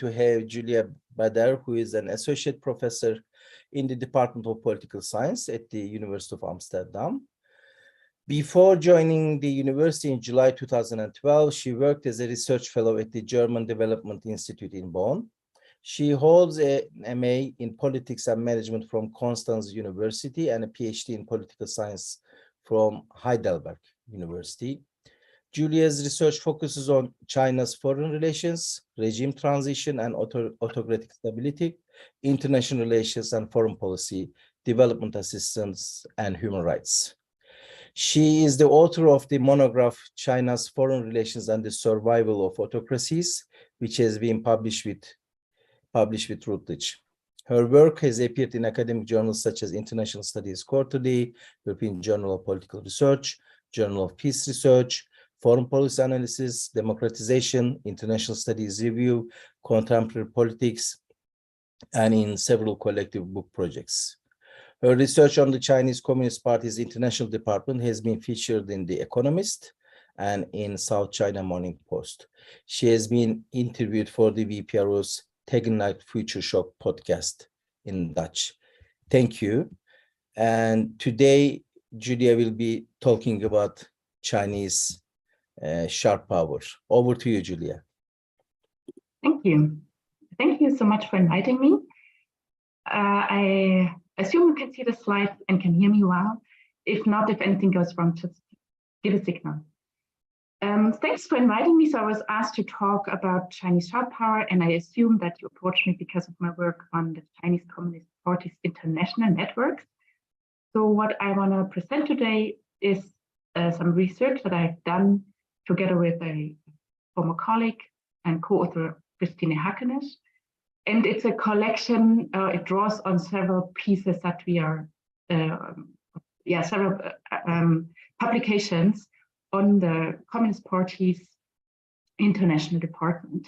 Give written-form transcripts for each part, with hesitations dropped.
to have Julia Bader, who is an associate professor in the Department of Political Science at the University of Amsterdam. Before joining the university in July 2012, she worked as a research fellow at the German Development Institute in Bonn. She holds an MA in Politics and Management from Constance University and a PhD in Political Science from Heidelberg University. Julia's research focuses on China's foreign relations, regime transition and autocratic stability, international relations and foreign policy, development assistance, and human rights. She is the author of the monograph, China's Foreign Relations and the Survival of Autocracies, which has been published with Routledge. Her work has appeared in academic journals such as International Studies Quarterly, European Journal of Political Research, Journal of Peace Research, Foreign Policy Analysis, Democratization, International Studies Review, Contemporary Politics, and in several collective book projects. Her research on the Chinese Communist Party's International Department has been featured in The Economist and in South China Morning Post. She has been interviewed for the VPRO's Tegenight Future Shock podcast in Dutch. Thank you. And today, Julia will be talking about Chinese sharp power. Over to you, Julia. Thank you. Thank you so much for inviting me. I assume you can see the slides and can hear me well. If not, if anything goes wrong, just give a signal. Thanks for inviting me. So I was asked to talk about Chinese sharp power, and I assume that you approached me because of my work on the Chinese Communist Party's international networks. So what I want to present today is some research that I've done together with a former colleague and co-author, Christine Hakenes. And it's a collection, it draws on several pieces that we are, several publications on the Communist Party's International Department.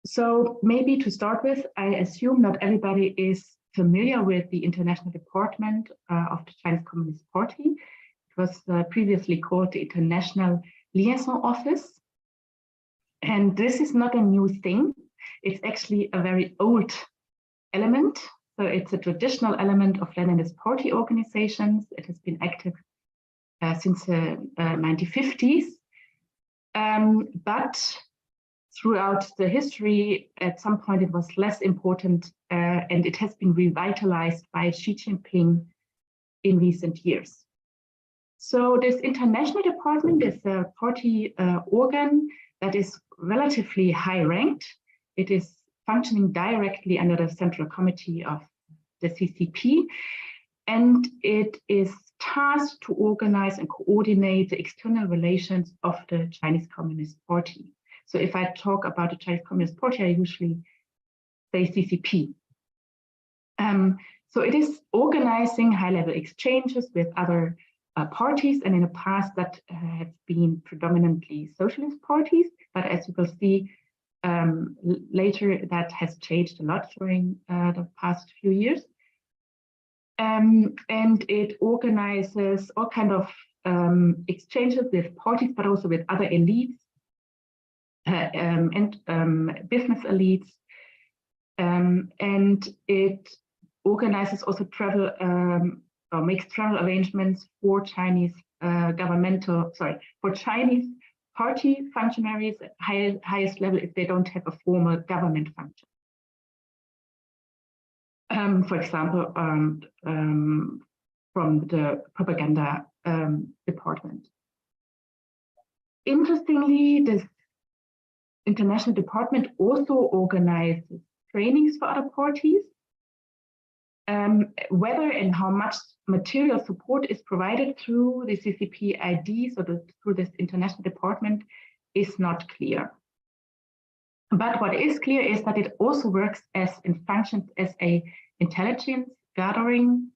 So maybe to start with, I assume not everybody is familiar with the International Department of the Chinese Communist Party. It was previously called the International Liaison Office. And this is not a new thing. It's actually a very old element. So it's a traditional element of Leninist party organizations. It has been active since the 1950s. But throughout the history, at some point it was less important, and it has been revitalized by Xi Jinping in recent years. So this international department is a party organ that is relatively high ranked. It is functioning directly under the Central Committee of the CCP, and it is tasked to organize and coordinate the external relations of the Chinese Communist Party. So if I talk about the Chinese Communist Party, I usually say CCP. So it is organizing high-level exchanges with other parties, and in the past that have been predominantly socialist parties, but as you will see later, that has changed a lot during the past few years. And it organizes all kind of exchanges with parties, but also with other elites and business elites. And it organizes also travel or makes travel arrangements for Chinese for Chinese party functionaries at highest level if they don't have a formal government function. For example, from the propaganda department. Interestingly, this international department also organizes trainings for other parties. Whether and how much material support is provided through the CCP ID, so through this international department, is not clear. But what is clear is that it also works as and functions as a intelligence gathering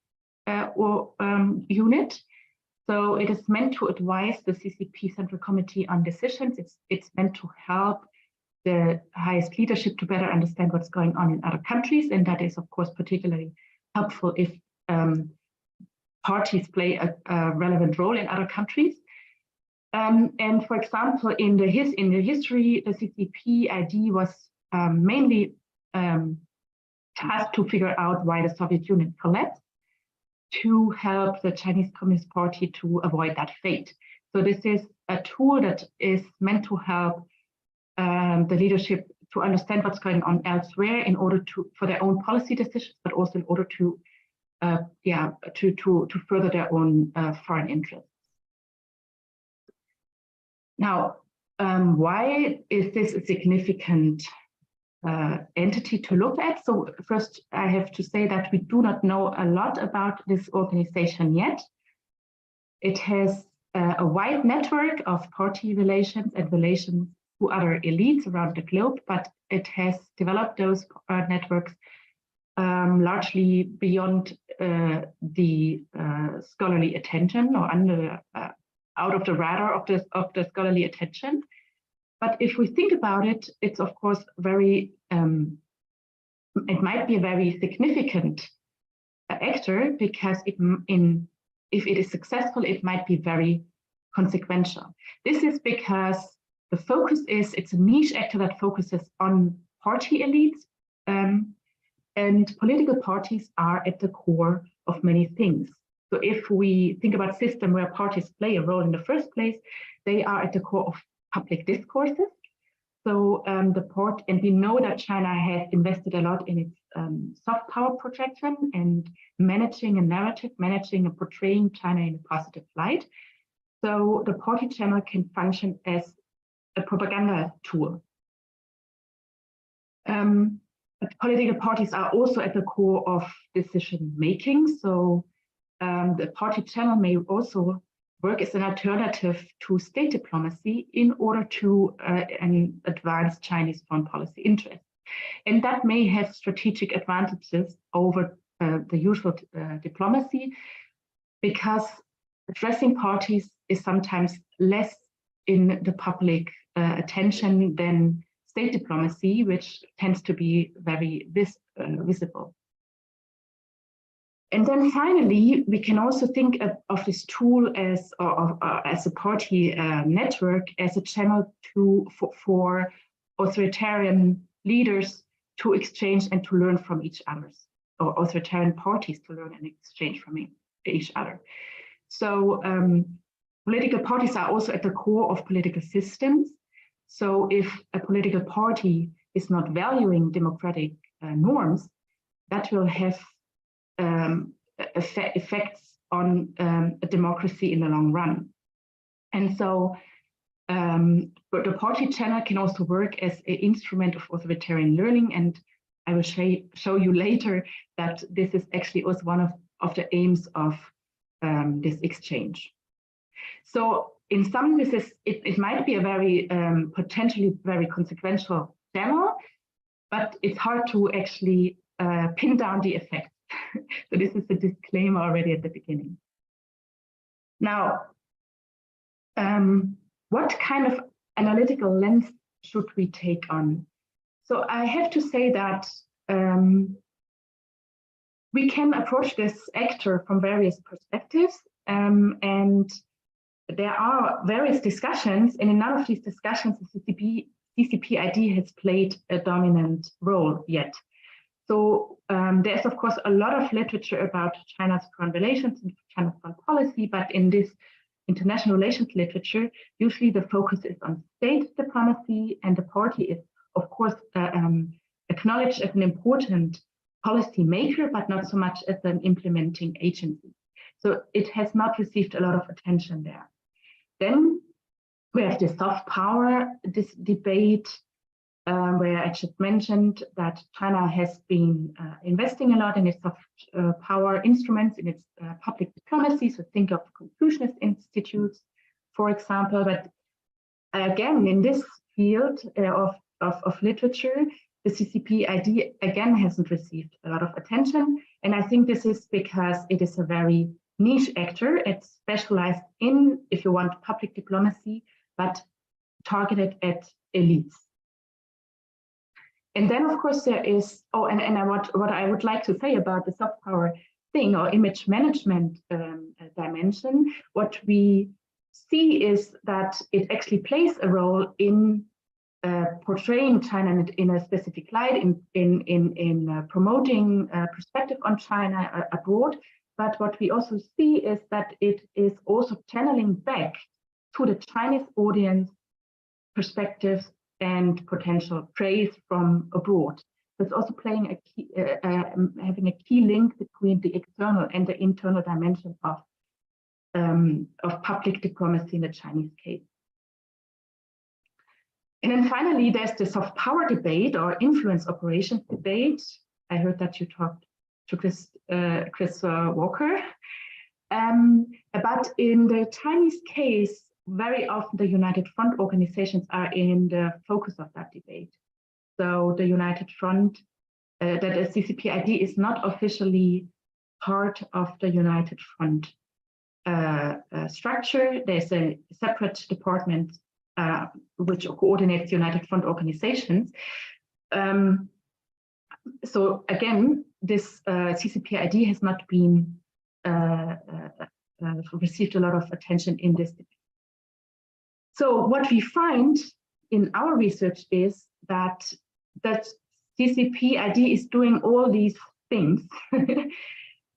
unit. So it is meant to advise the CCP Central Committee on decisions. It's meant to help the highest leadership to better understand what's going on in other countries, and that is, of course, particularly helpful if parties play a relevant role in other countries. And for example, in the history, the CCP ID was mainly tasked to figure out why the Soviet Union collapsed, to help the Chinese Communist Party to avoid that fate. So this is a tool that is meant to help the leadership to understand what's going on elsewhere in order for their own policy decisions, but also in order to further their own foreign interests. Now, why is this a significant entity to look at? So first, I have to say that we do not know a lot about this organization yet. It has a wide network of party relations and relations to other elites around the globe, but it has developed those networks largely beyond the scholarly attention, or out of the radar of the scholarly attention. But if we think about it, it's of course very, it might be a very significant actor, because if it is successful, it might be very consequential. This is because the focus it's a niche actor that focuses on party elites, and political parties are at the core of many things. So if we think about a system where parties play a role in the first place, they are at the core of public discourses. So and we know that China has invested a lot in its soft power projection and managing a narrative, managing and portraying China in a positive light. So the party channel can function as a propaganda tool. But political parties are also at the core of decision making. So the party channel may also work as an alternative to state diplomacy in order to advance Chinese foreign policy interests. And that may have strategic advantages over the usual diplomacy, because addressing parties is sometimes less in the public attention than state diplomacy, which tends to be very visible. And then finally, we can also think of this tool as a party network, as a channel for authoritarian leaders to exchange and to learn from each other, or authoritarian parties to learn and exchange from each other. So political parties are also at the core of political systems. So if a political party is not valuing democratic norms, that will have effects on a democracy in the long run. And so but the party channel can also work as an instrument of authoritarian learning, and I will show you later that this is actually also one of the aims of this exchange. So in some cases, it might be a very potentially very consequential channel, but it's hard to actually pin down the effects. So this is a disclaimer already at the beginning. Now, what kind of analytical lens should we take on? So I have to say that we can approach this actor from various perspectives, and there are various discussions, and in none of these discussions the CCP ID has played a dominant role yet. So there's of course a lot of literature about China's foreign relations and China's foreign policy, but in this international relations literature, usually the focus is on state diplomacy, and the party is of course acknowledged as an important policy maker, but not so much as an implementing agency. So it has not received a lot of attention there. Then we have the soft power, this debate, where I just mentioned that China has been investing a lot in its soft power instruments, in its public diplomacy. So think of Confucianist institutes, for example. But again, in this field of literature, the CCP ID again hasn't received a lot of attention. And I think this is because it is a very niche actor. It's specialized in, if you want, public diplomacy, but targeted at elites. And then, of course, there is, what I would like to say about the soft power thing, or image management dimension, what we see is that it actually plays a role in portraying China in a specific light, in promoting perspective on China abroad. But what we also see is that it is also channeling back to the Chinese audience perspectives and potential praise from abroad. So it's also playing a key, having a key link between the external and the internal dimension of public diplomacy in the Chinese case. And then finally, there's the soft power debate or influence operations debate. I heard that you talked to Chris Walker. But in the Chinese case, very often the United Front organizations are in the focus of that debate. So the United Front, that the CCP ID is not officially part of the United Front structure. There's a separate department which coordinates United Front organizations. So again, this CCP ID has not been received a lot of attention in this debate. So what we find in our research is that CCP ID is doing all these things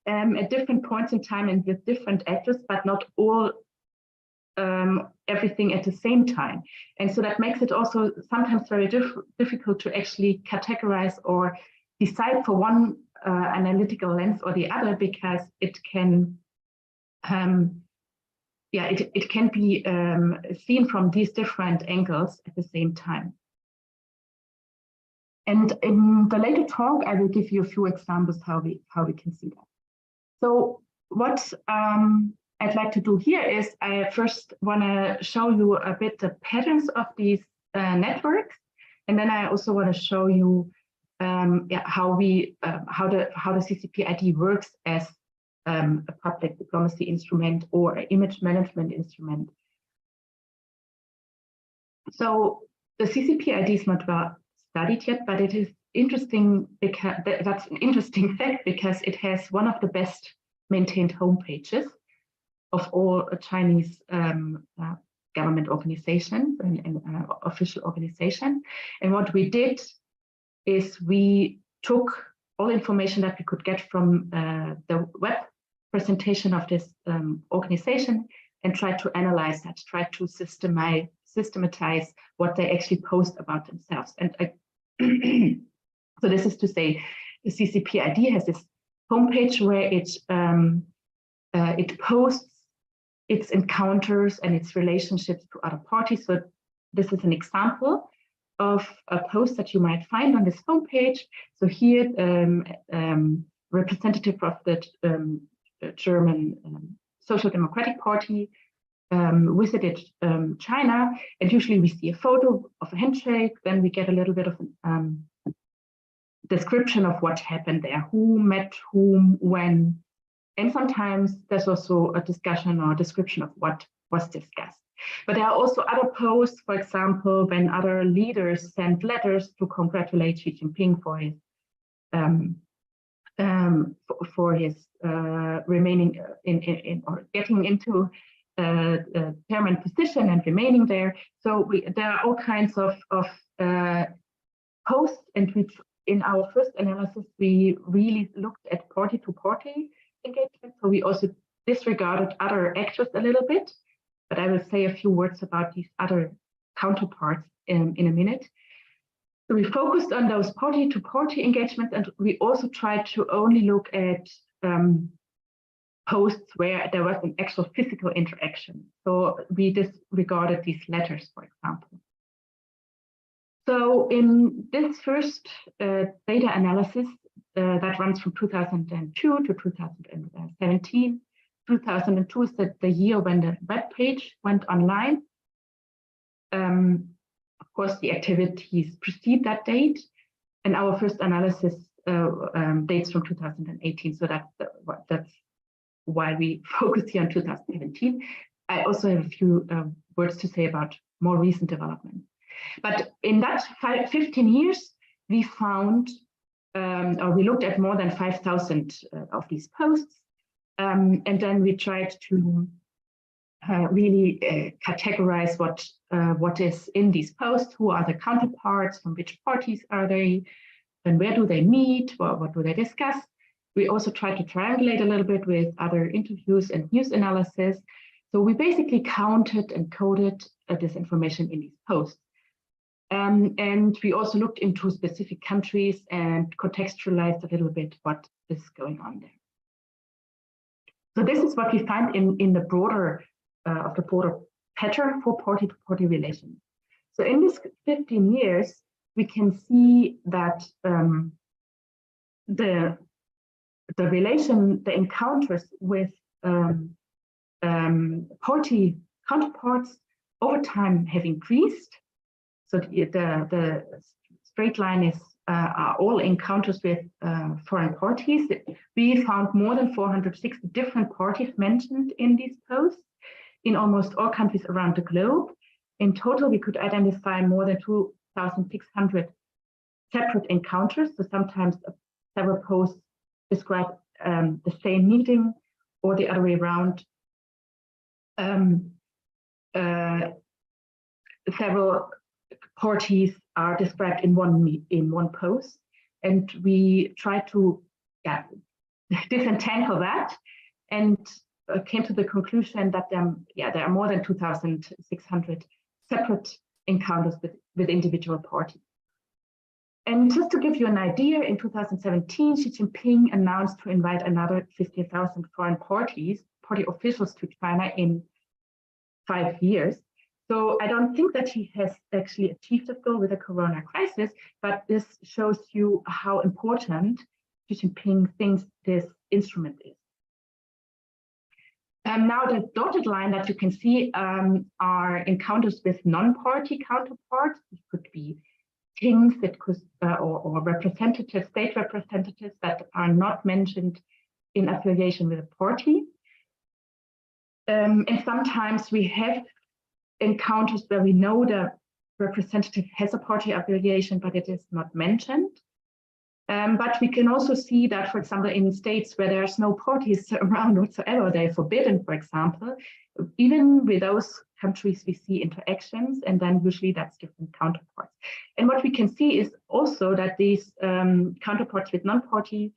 at different points in time and with different actors, but not all everything at the same time. And so that makes it also sometimes very difficult to actually categorize or decide for one analytical lens or the other, because it can it can be seen from these different angles at the same time. And in the later talk, I will give you a few examples how we can see that. So what I'd like to do here is I first want to show you a bit the patterns of these networks, and then I also want to show you how the CCP ID works as a public diplomacy instrument or an image management instrument. So the CCP ID is not well studied yet, but it is interesting because that's an interesting fact, because it has one of the best maintained homepages of all Chinese government organizations and official organizations. And what we did is we took all information that we could get from the web presentation of this organization and tried to analyze that, tried to systematize what they actually post about themselves. And so this is to say, the CCP ID has this homepage where it posts its encounters and its relationships to other parties. So this is an example of a post that you might find on this homepage. So here, representative of the German Social Democratic Party visited China, and usually we see a photo of a handshake, then we get a little bit of description of what happened there, who met whom, when, and sometimes there's also a discussion or a description of what was discussed. But there are also other posts, for example, when other leaders sent letters to congratulate Xi Jinping for his remaining in or getting into the chairman position and remaining there. So there are all kinds of posts, and in our first analysis, we really looked at party-to-party engagement. So we also disregarded other actors a little bit, but I will say a few words about these other counterparts in a minute. So we focused on those party-to-party engagements, and we also tried to only look at posts where there was an actual physical interaction. So we disregarded these letters, for example. So in this first data analysis that runs from 2002 to 2017, 2002 is the year when the web page went online. Of course, the activities precede that date, and our first analysis dates from 2018. So that's why we focus here on 2017. I also have a few words to say about more recent developments. But in that 15 years, we found, or we looked at more than 5,000 of these posts, and then we tried to really categorize what is in these posts, who are the counterparts, from which parties are they, and where do they meet, what do they discuss. We also try to triangulate a little bit with other interviews and news analysis. So we basically counted and coded this information in these posts. And we also looked into specific countries and contextualized a little bit what is going on there. So this is what we find in the broader pattern for party-to-party relations. So in this 15 years, we can see that the encounters with party counterparts over time have increased. So the straight line is are all encounters with foreign parties. We found more than 460 different parties mentioned in these posts in almost all countries around the globe. In total, we could identify more than 2,600 separate encounters. So sometimes several posts describe the same meeting or the other way around. Several parties are described in one post, and we try to disentangle that, and came to the conclusion that there are more than 2,600 separate encounters with individual parties. And just to give you an idea, in 2017, Xi Jinping announced to invite another 50,000 foreign party officials to China in 5 years. So I don't think that he has actually achieved the goal with the corona crisis, but this shows you how important Xi Jinping thinks this instrument is. Now the dotted line that you can see are encounters with non-party counterparts. It could be kings, it could, or representatives, state representatives that are not mentioned in affiliation with a party. And sometimes we have encounters where we know the representative has a party affiliation, but it is not mentioned. But we can also see that, for example, in states where there's no parties around whatsoever, they're forbidden, for example, even with those countries, we see interactions, and then usually that's different counterparts. And what we can see is also that these counterparts with non-party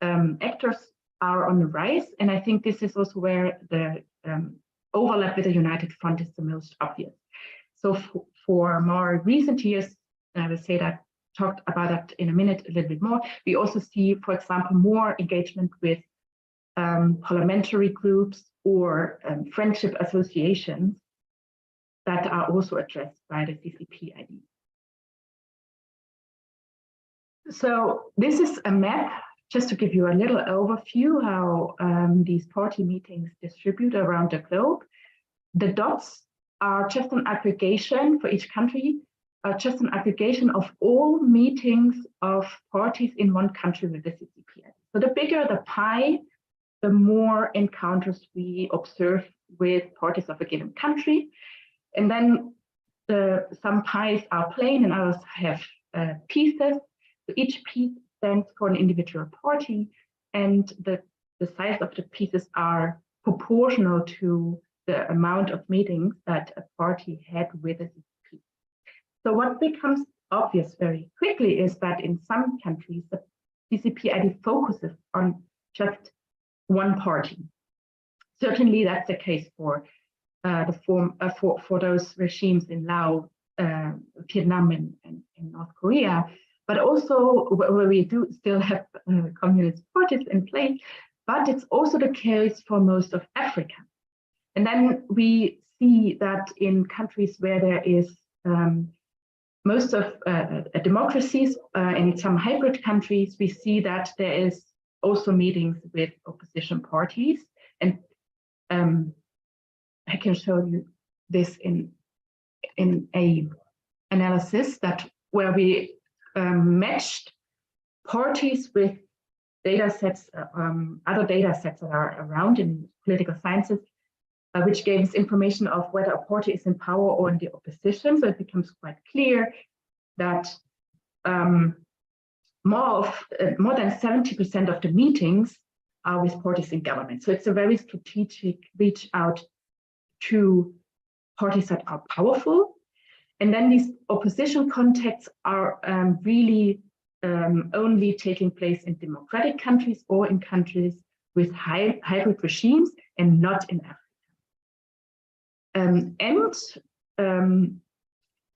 actors are on the rise. And I think this is also where the overlap with the United Front is the most obvious. So for more recent years, and I will say that, talked about that in a minute a little bit more, we also see, for example, more engagement with parliamentary groups or friendship associations that are also addressed by the CCP ID. So this is a map, just to give you a little overview how these party meetings distribute around the globe. The dots are just an aggregation for each country, just an aggregation of all meetings of parties in one country with the CCP. So the bigger the pie, the more encounters we observe with parties of a given country. And then some pies are plain and others have pieces. So each piece stands for an individual party, and the size of the pieces are proportional to the amount of meetings that a party had with the CCP. So what becomes obvious very quickly is that in some countries, the CCP ID focuses on just one party. Certainly that's the case for for those regimes in Laos, Vietnam, and North Korea, but also where we do still have communist parties in place, but it's also the case for most of Africa. And then we see that in countries where there is most of democracies, in some hybrid countries, we see that there is also meetings with opposition parties. And I can show you this in a analysis that where we matched parties with data sets, other data sets that are around in political sciences, which gave us information of whether a party is in power or in the opposition. So it becomes quite clear that more than 70% of the meetings are with parties in government. So it's a very strategic reach out to parties that are powerful. And then these opposition contacts are really only taking place in democratic countries or in countries with hybrid regimes and not in Africa.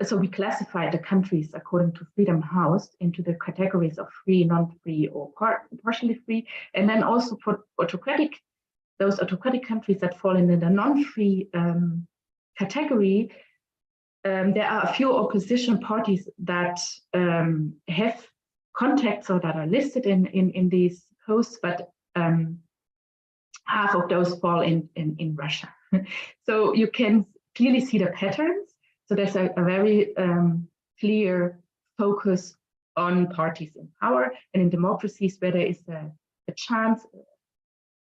So we classify the countries according to Freedom House into the categories of free, non-free, or partially free. And then also for those autocratic countries that fall in the non-free category, there are a few opposition parties that have contacts or that are listed in these posts, but half of those fall in Russia. So you can clearly see the patterns. So there's a very clear focus on parties in power, and in democracies where there is a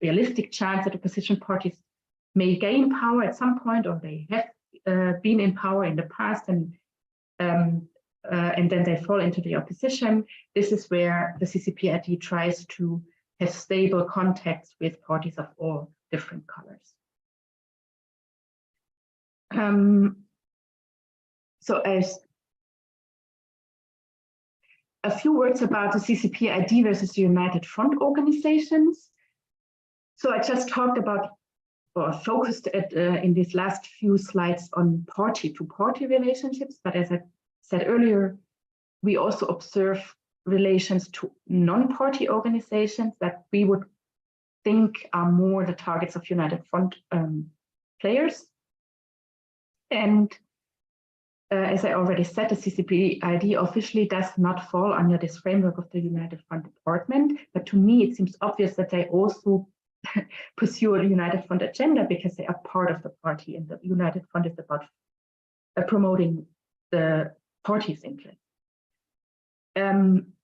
realistic chance that opposition parties may gain power at some point, or they have been in power in the past, and then they fall into the opposition. This is where the CCP ID tries to have stable contacts with parties of all different colors. So as a few words about the CCP ID versus the United Front organizations. So I just talked about or focused in these last few slides on party-to-party relationships, but as I said earlier, we also observe relations to non-party organizations that we would think are more the targets of United Front players. And as I already said, the CCP ID officially does not fall under this framework of the United Front Department, but to me it seems obvious that they also pursue a United Front agenda because they are part of the party, and the United Front is about promoting the party's interests. Then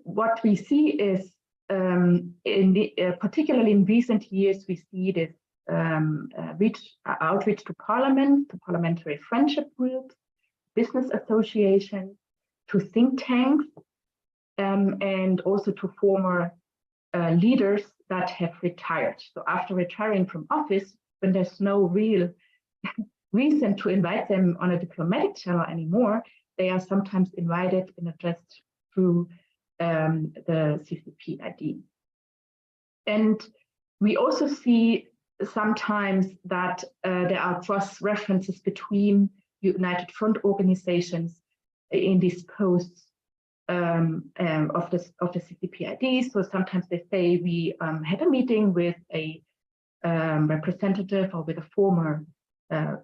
what we see is, particularly in recent years, we see this outreach to parliament, to parliamentary friendship groups, business associations, to think tanks, and also to former leaders that have retired. So after retiring from office, when there's no real reason to invite them on a diplomatic channel anymore, they are sometimes invited and addressed through the CCP ID. And we also see sometimes that there are cross references between United Front organizations in these posts of the CCP ID. So sometimes they say we had a meeting with a representative or with a former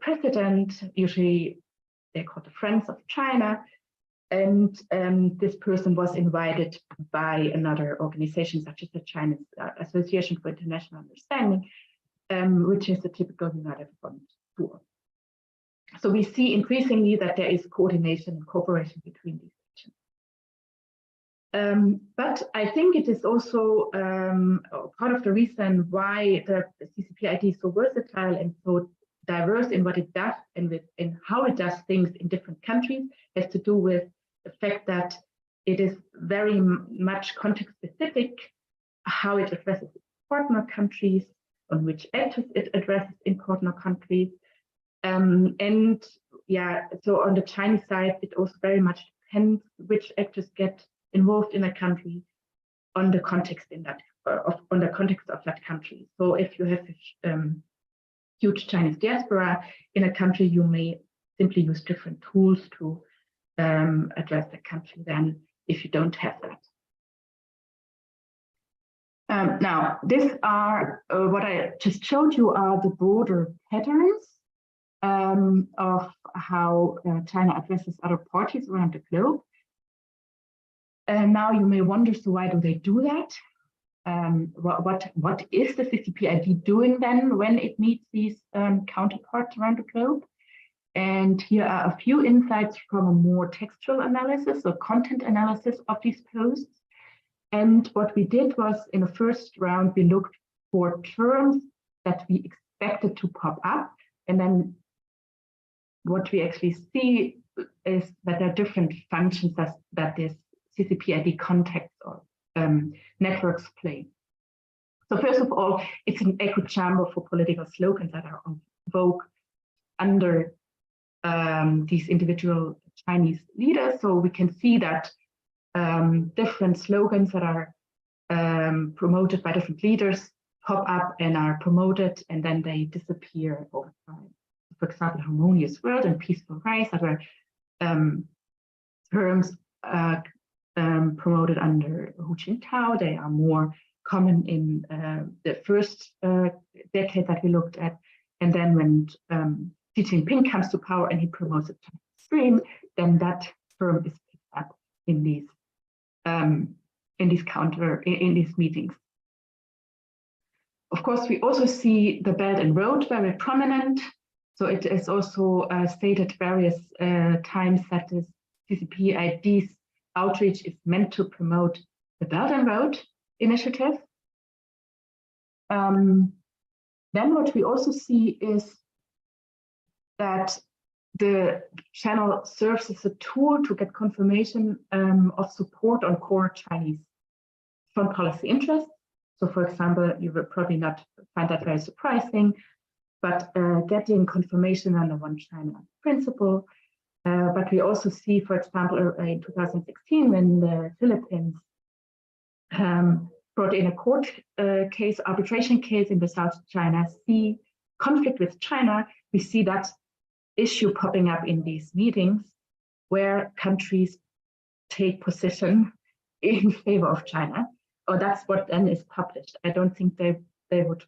president, usually they're called the Friends of China, and this person was invited by another organization such as the Chinese Association for International Understanding, which is the typical United Front tour. So we see increasingly that there is coordination and cooperation between these actions. But I think it is also part of the reason why the CCP ID is so versatile and so diverse in what it does and in how it does things in different countries has to do with the fact that it is very much context specific, how it addresses partner countries, on which actors it addresses in partner countries. And yeah, so on the Chinese side, it also very much depends which actors get involved in a country on the context in that on the context of that country. So if you have a huge Chinese diaspora in a country, you may simply use different tools to address the country than if you don't have that. Now, these are what I just showed you are the broader patterns of how China addresses other parties around the globe. And now you may wonder, so why do they do that? What is the CCP ID doing then when it meets these counterparts around the globe? And here are a few insights from a more textual analysis or content analysis of these posts. And what we did was, in the first round, we looked for terms that we expected to pop up. And then what we actually see is that there are different functions that this CCP ID context or networks play. So first of all, it's an echo chamber for political slogans that are on vogue under these individual Chinese leaders. So we can see that different slogans that are promoted by different leaders pop up and are promoted, and then they disappear over time. For example, harmonious world and peaceful rise that were terms promoted under Hu Jintao. They are more common in the first decade that we looked at. And then when Xi Jinping comes to power and he promotes a stream, then that term is picked up in these meetings. Of course, we also see the Belt and Road very prominent. So it is also stated various times that this CCP ID's outreach is meant to promote the Belt and Road initiative. Then what we also see is that the channel serves as a tool to get confirmation of support on core Chinese foreign policy interests. So for example, you will probably not find that very surprising, but getting confirmation on the One China principle. But we also see, for example, in 2016, when the Philippines brought in a court case, arbitration case in the South China Sea conflict with China, we see that issue popping up in these meetings where countries take position in favor of China, or that's what then is published. I don't think they would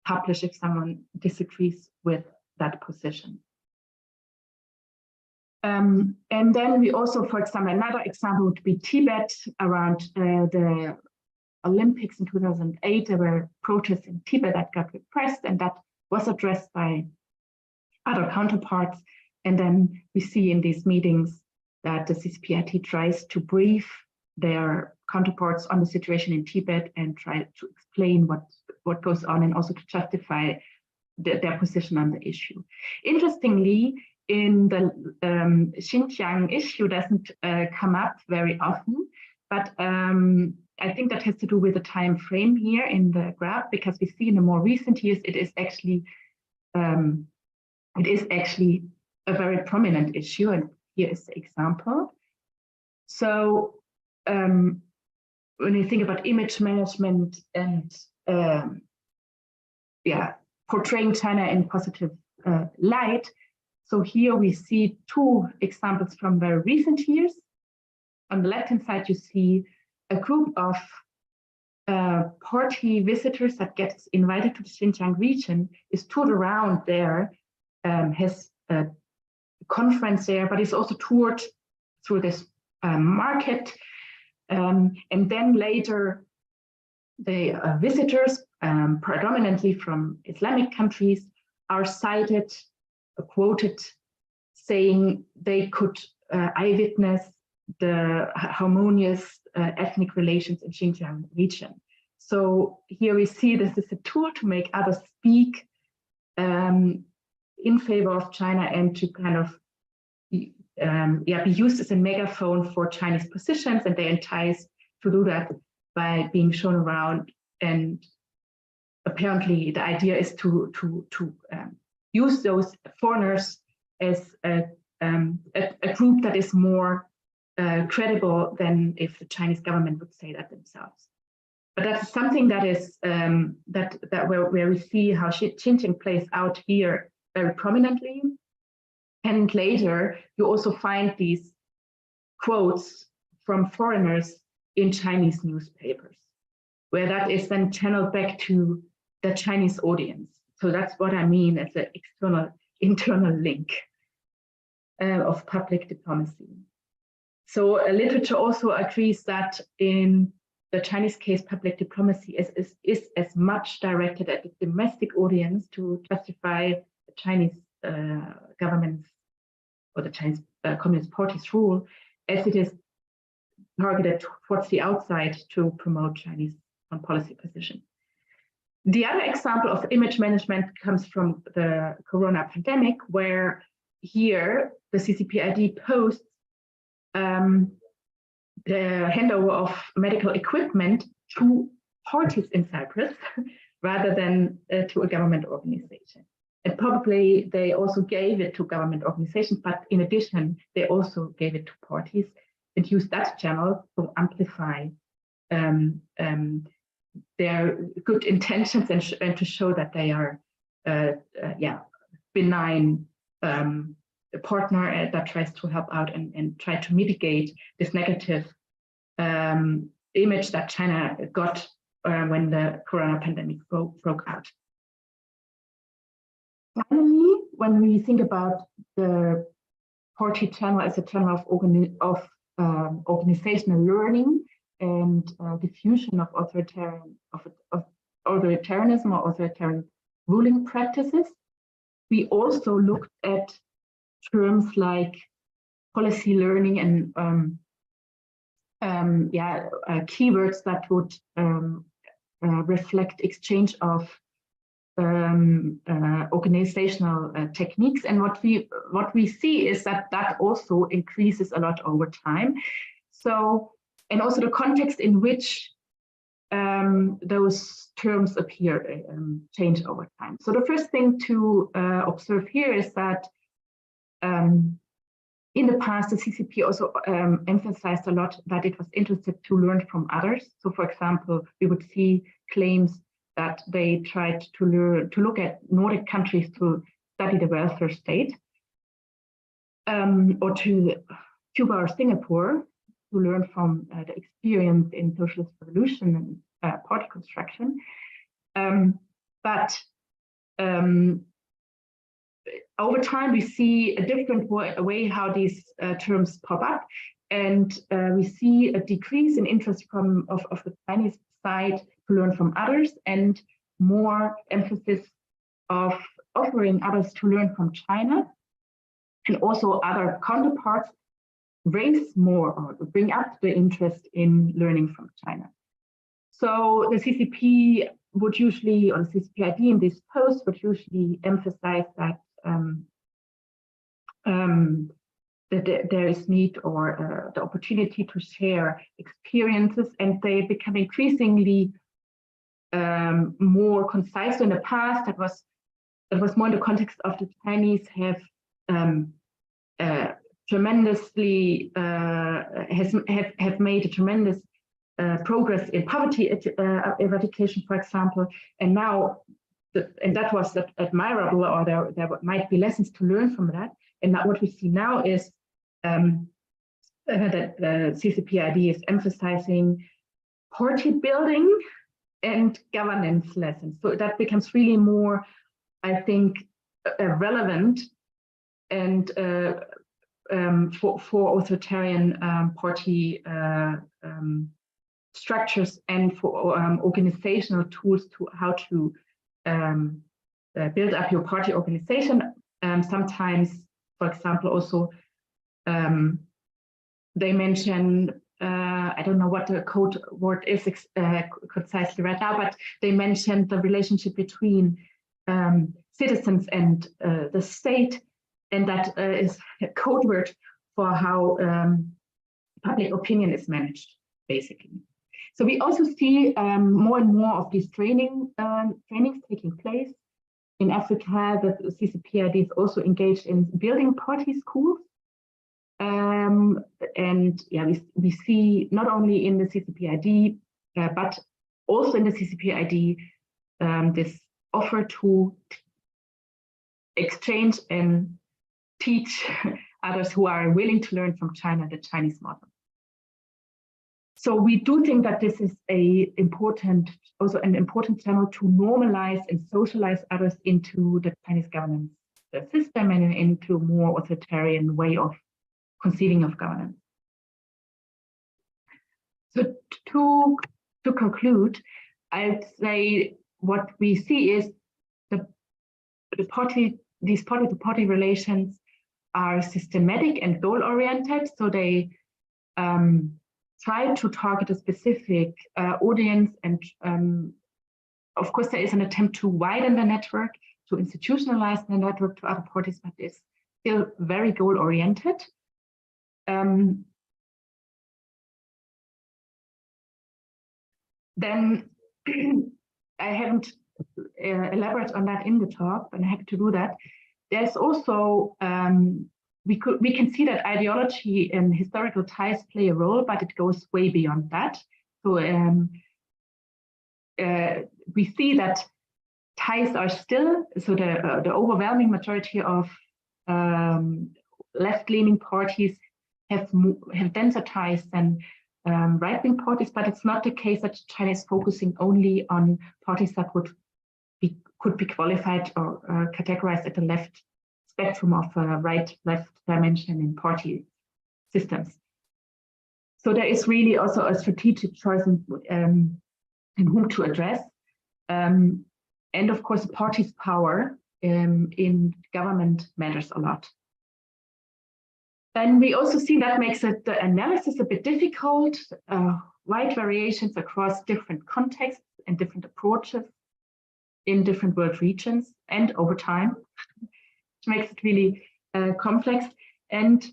publish if someone disagrees with that position. And then we also, for example, another example would be Tibet around the Olympics in 2008. There were protests in Tibet that got repressed, and that was addressed by other counterparts. And then we see in these meetings that the CCP ID tries to brief their counterparts on the situation in Tibet and try to explain what goes on and also to justify their position on the issue. Interestingly, in the Xinjiang issue doesn't come up very often, but I think that has to do with the time frame here in the graph, because we see in the more recent years it is actually a very prominent issue, and here is the example. So when you think about image management and portraying China in positive light, so here we see two examples from very recent years. On the left-hand side, you see a group of party visitors that gets invited to the Xinjiang region, is toured around there, has a conference there, but is also toured through this market. And then later, the visitors, predominantly from Islamic countries, are cited, quoted, saying they could eyewitness the harmonious ethnic relations in Xinjiang region. So here we see this is a tool to make others speak in favor of China and to kind of be used as a megaphone for Chinese positions, and they entice to do that by being shown around. And apparently the idea is to use those foreigners as a group that is more credible than if the Chinese government would say that themselves. But that's something that is where we see how Xinjiang plays out here very prominently. And later, you also find these quotes from foreigners in Chinese newspapers, where that is then channeled back to the Chinese audience. So that's what I mean as an internal link of public diplomacy. So literature also agrees that in the Chinese case, public diplomacy is as much directed at the domestic audience to justify the Chinese government's or the Chinese Communist Party's rule, as it is targeted towards the outside to promote Chinese foreign policy position. The other example of image management comes from the Corona pandemic, where here the CCP ID posts the handover of medical equipment to parties in Cyprus rather than to a government organization. And probably they also gave it to government organizations, but in addition, they also gave it to parties and used that channel to amplify their good intentions and to show that they are, benign partner that tries to help out and try to mitigate this negative image that China got when the corona pandemic broke out. Finally, when we think about the party channel as a channel of organizational learning and diffusion of authoritarianism or authoritarian ruling practices, we also looked at terms like policy learning and keywords that would reflect exchange of organizational techniques. And what we see is that also increases a lot over time. So, and also the context in which those terms appear change over time. So the first thing to observe here is that in the past, the CCP also emphasized a lot that it was interested to learn from others. So, for example, we would see claims that they tried to look at Nordic countries to study the welfare state, or to Cuba or Singapore to learn from the experience in socialist revolution and party construction. But over time, we see a different way how these terms pop up, and we see a decrease in interest of the Chinese side to learn from others, and more emphasis of offering others to learn from China, and also other counterparts raise more or bring up the interest in learning from China. So the CCP would usually, or the CCP ID in this post would usually emphasize that there is need or the opportunity to share experiences, and they become increasingly more concise. In the past, that was more in the context of the Chinese have tremendously have made a tremendous progress in poverty eradication, for example, and now. And that was admirable, or there might be lessons to learn from that. And that what we see now is that the CCP ID is emphasizing party building and governance lessons. So that becomes really more, I think, relevant and for authoritarian party structures and for organizational tools to how to build up your party organization. Sometimes, for example, also they mention, I don't know what the code word is concisely right now, but they mentioned the relationship between citizens and the state, and that is a code word for how public opinion is managed, basically. So we also see more and more of these trainings taking place. In Africa, the CCP ID is also engaged in building party schools. And yeah, we see not only in the CCP ID, but also in the CCP ID, this offer to exchange and teach others who are willing to learn from China the Chinese model. So we do think that this is also an important channel to normalize and socialize others into the Chinese governance system and into a more authoritarian way of conceiving of governance. So to conclude, I'd say what we see is these party-to-party relations are systematic and goal-oriented, so they try to target a specific audience, and of course there is an attempt to widen the network, to institutionalize the network to other parties, but it's still very goal-oriented. Then I haven't elaborated on that in the talk, but I have to do that. There's also we can see that ideology and historical ties play a role, but it goes way beyond that. So we see that ties are still, so the overwhelming majority of left-leaning parties have denser ties than right-wing parties, but it's not the case that China is focusing only on parties that could be qualified or categorized at the left spectrum of right-left dimension in party systems. So there is really also a strategic choice in whom to address. And of course, the party's power in government matters a lot. Then we also see that makes the analysis a bit difficult, wide variations across different contexts and different approaches in different world regions and over time, which makes it really complex. And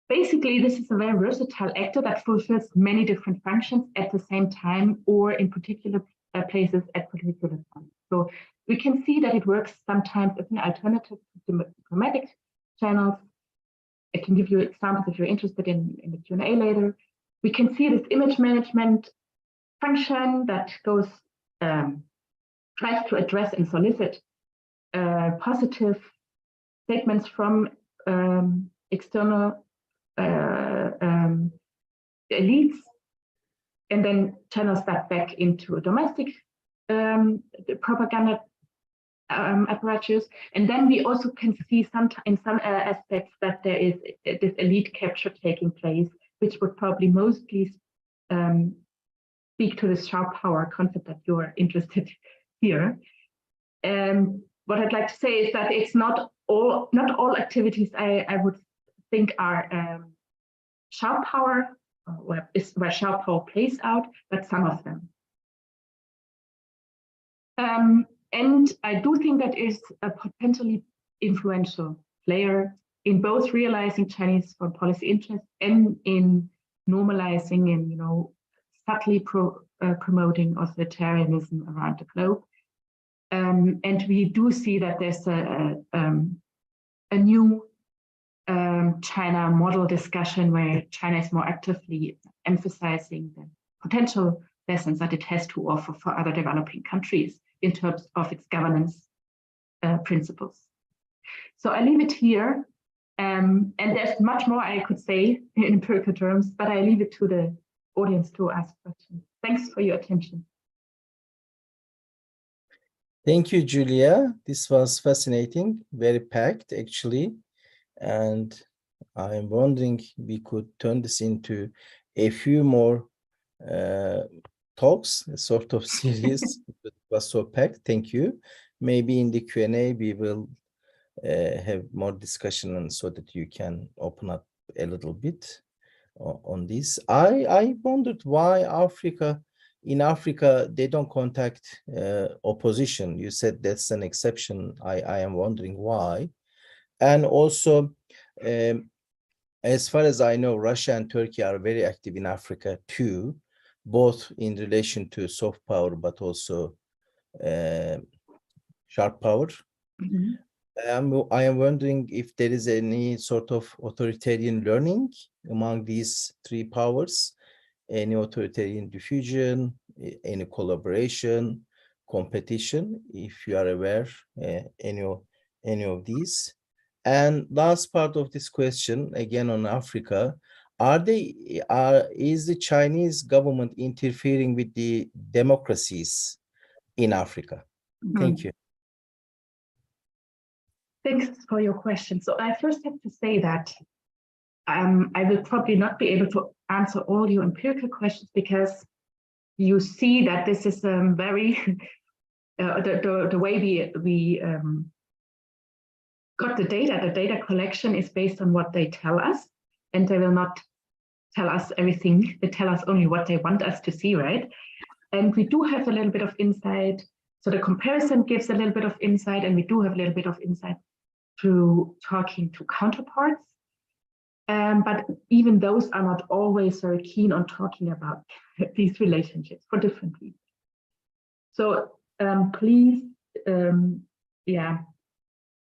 basically, this is a very versatile actor that fulfills many different functions at the same time or in particular places at particular times. So we can see that it works sometimes as an alternative to diplomatic channels. I can give you examples if you're interested in the Q&A later. We can see this image management function that goes tries to address and solicit positive statements from external elites, and then channels that back into a domestic propaganda apparatus. And then we also can see in some aspects that there is this elite capture taking place, which would probably mostly speak to the sharp power concept that you are interested here. What I'd like to say is that it's not all activities I would think are sharp power, where sharp power plays out, but some of them. And I do think that is a potentially influential player in both realizing Chinese foreign policy interests and in normalizing and, subtly promoting authoritarianism around the globe. And we do see that there's a new China model discussion where China is more actively emphasizing the potential lessons that it has to offer for other developing countries in terms of its governance principles. So I leave it here. And there's much more I could say in empirical terms, but I leave it to the audience to ask questions. Thanks for your attention. Thank you, Julia. This was fascinating, very packed actually. And I'm wondering we could turn this into a few more talks, a sort of series. It was so packed. Thank you. Maybe in the Q&A we will have more discussion, and so that you can open up a little bit on this. I wondered why in Africa they don't contact opposition. You said that's an exception. I am wondering why. And also, as far as I know, Russia and Turkey are very active in Africa too, both in relation to soft power, but also sharp power. Mm-hmm. I am wondering if there is any sort of authoritarian learning among these three powers, any authoritarian diffusion, any collaboration, competition, if you are aware, any of these. And last part of this question, again on Africa, is the Chinese government interfering with the democracies in Africa? Mm-hmm. Thank you. Thanks for your question. So I first have to say that I will probably not be able to answer all your empirical questions, because you see that this is very the way we got the data collection is based on what they tell us, and they will not tell us everything. They tell us only what they want us to see, right? And we do have a little bit of insight. So the comparison gives a little bit of insight, and we do have a little bit of insight through talking to counterparts. But even those are not always very keen on talking about these relationships for different reasons. So please, yeah,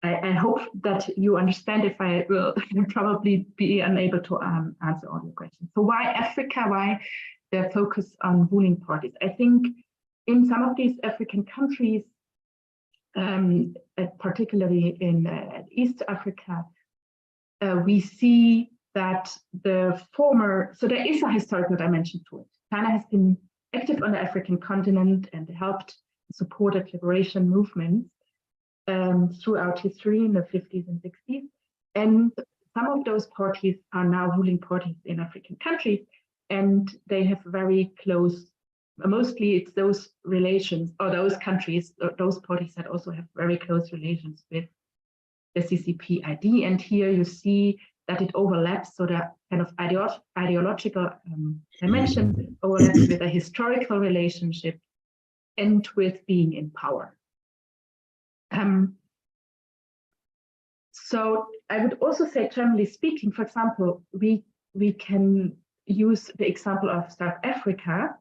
I hope that you understand if I will probably be unable to answer all your questions. So why Africa? Why the focus on ruling parties? I think in some of these African countries, particularly in East Africa, we see that the former, so there is a historical dimension to it. China has been active on the African continent and helped supported liberation movements throughout history in the 50s and 60s. And some of those parties are now ruling parties in African countries, and they have very close, mostly it's those relations or those countries, those parties that also have very close relations with the CCP ID. And here you see that it overlaps, so the kind of ideological dimension overlaps with a historical relationship and with being in power. So I would also say, generally speaking, for example, we can use the example of South Africa,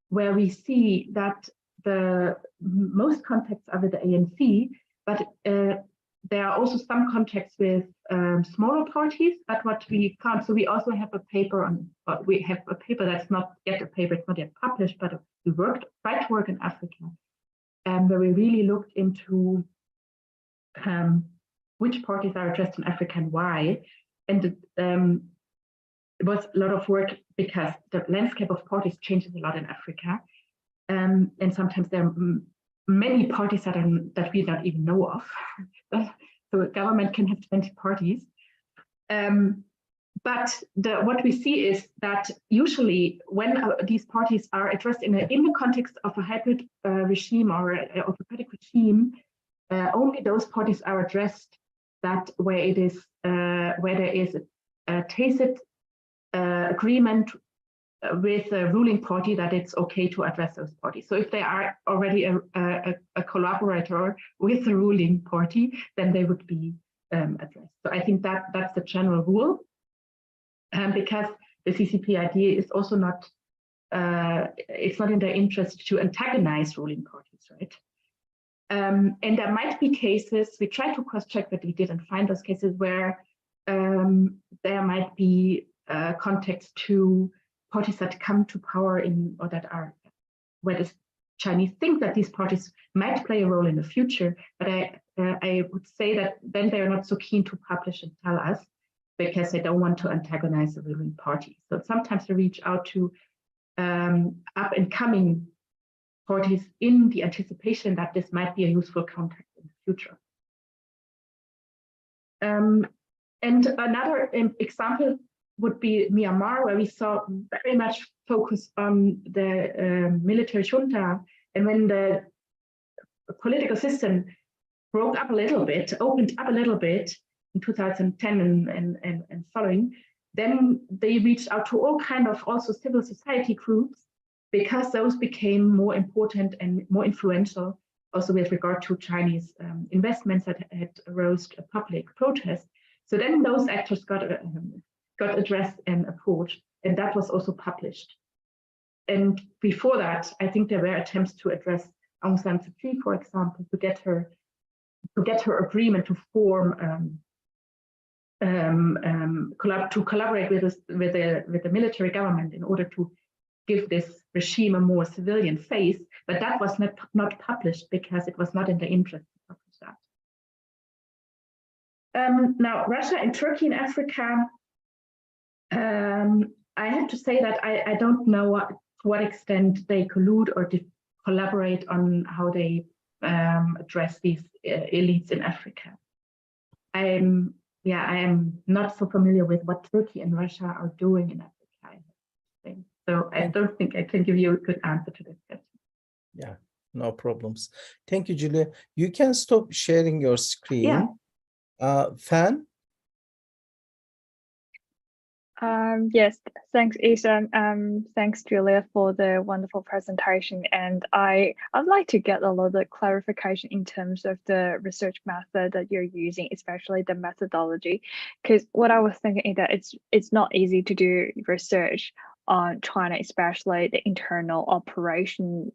where we see that the most contacts are with the ANC, but there are also some contacts with smaller parties. But what we found, so we also have a paper on, we have a paper that's not yet a paper, it's not yet published, but we tried to work in Africa, where we really looked into which parties are addressed in Africa and why. And it was a lot of work because the landscape of parties changes a lot in Africa. And sometimes there are many parties that we don't even know of. So a government can have 20 parties. But what we see is that usually when these parties are addressed in the context of a hybrid regime or an autocratic regime, only those parties are addressed that where it is where there is a tacit agreement with a ruling party that it's okay to address those parties. So if they are already a collaborator with the ruling party, then they would be addressed. So I think that's the general rule, because the CCP idea is also not, it's not in their interest to antagonize ruling parties, right? And there might be cases, we try to cross-check, but we didn't find those cases where there might be context to parties that come to power in, or that are, where the Chinese think that these parties might play a role in the future. But I would say that then they're not so keen to publish and tell us because they don't want to antagonize the ruling party. So sometimes they reach out to up and coming parties in the anticipation that this might be a useful contact in the future. And another example would be Myanmar, where we saw very much focus on the military junta. And when the political system broke up a little bit, opened up a little bit in 2010 and following, then they reached out to all kind of also civil society groups, because those became more important and more influential, also with regard to Chinese investments that had aroused a public protest. So then those actors got addressed and approached, and that was also published. And before that, I think there were attempts to address Aung San Suu Kyi, for example, to get her agreement to form to collaborate with the military government in order to give this regime a more civilian face, but that was not published because it was not in the interest to publish that. Now, Russia and Turkey in Africa, I have to say that I don't know to what extent they collude or collaborate on how they address these elites in Africa. I am not so familiar with what Turkey and Russia are doing in Africa, I think. So I don't think I can give you a good answer to this question. Yeah, no problems. Thank you, Julia. You can stop sharing your screen. Yeah. Fan? Yes, thanks, Isa. Thanks, Julia, for the wonderful presentation. And I'd like to get a little bit clarification in terms of the research method that you're using, especially the methodology. Because what I was thinking is that it's not easy to do research on China, especially the internal operation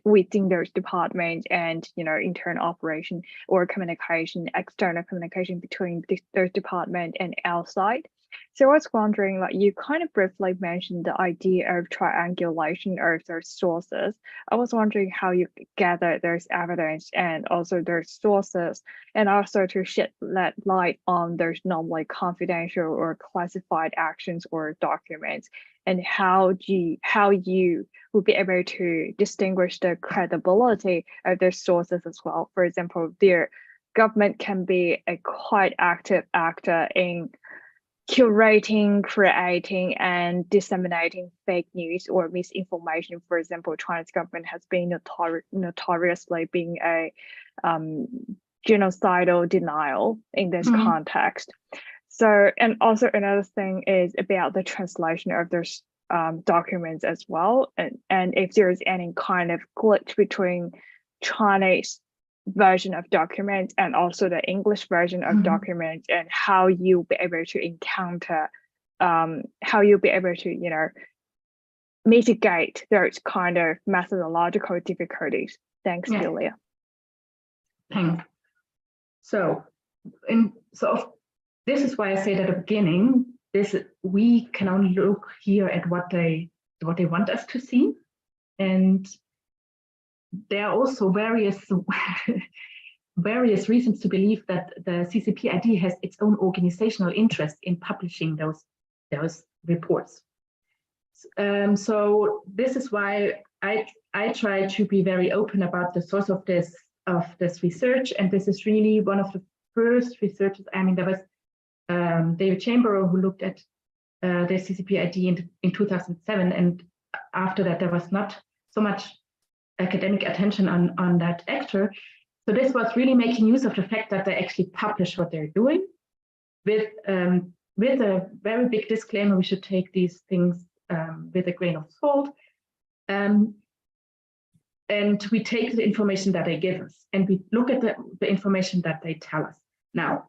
within those departments and, you know, internal operation or communication, external communication between those departments and outside. So I was wondering, like, you kind of briefly mentioned the idea of triangulation of those sources. I was wondering how you gather those evidence and also those sources, and also to shed that light on those normally confidential or classified actions or documents, and how you would be able to distinguish the credibility of their sources as well. For example, their government can be a quite active actor in curating, creating, and disseminating fake news or misinformation. For example, China's government has been notoriously being a genocidal denial in this context. So, and also another thing is about the translation of those documents as well, and if there is any kind of glitch between Chinese version of documents and also the English version of documents, and how you'll be able to encounter, how you'll be able to, you know, mitigate those kind of methodological difficulties. Thanks, Julia. Thanks. So this is why I said at the beginning, we can only look here at what they want us to see, and there are also various reasons to believe that the CCP ID has its own organizational interest in publishing those reports. So this is why I try to be very open about the source of this research, and this is really one of the first researchers. I mean, there was David Chamberlain, who looked at the CCP ID in 2007, and after that there was not so much academic attention on that actor. So this was really making use of the fact that they actually publish what they're doing, with a very big disclaimer: we should take these things with a grain of salt, and we take the information that they give us, and we look at the information that they tell us. Now,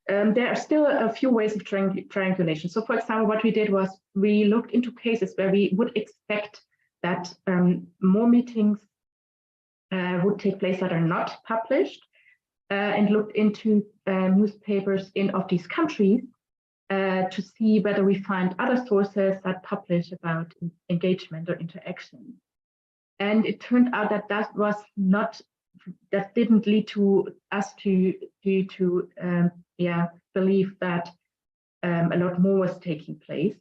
there are still a few ways of triangulation. So, for example, what we did was we looked into cases where we would expect that more meetings would take place that are not published, and looked into newspapers of these countries to see whether we find other sources that publish about engagement or interaction. And it turned out that that didn't lead to us to believe that a lot more was taking place.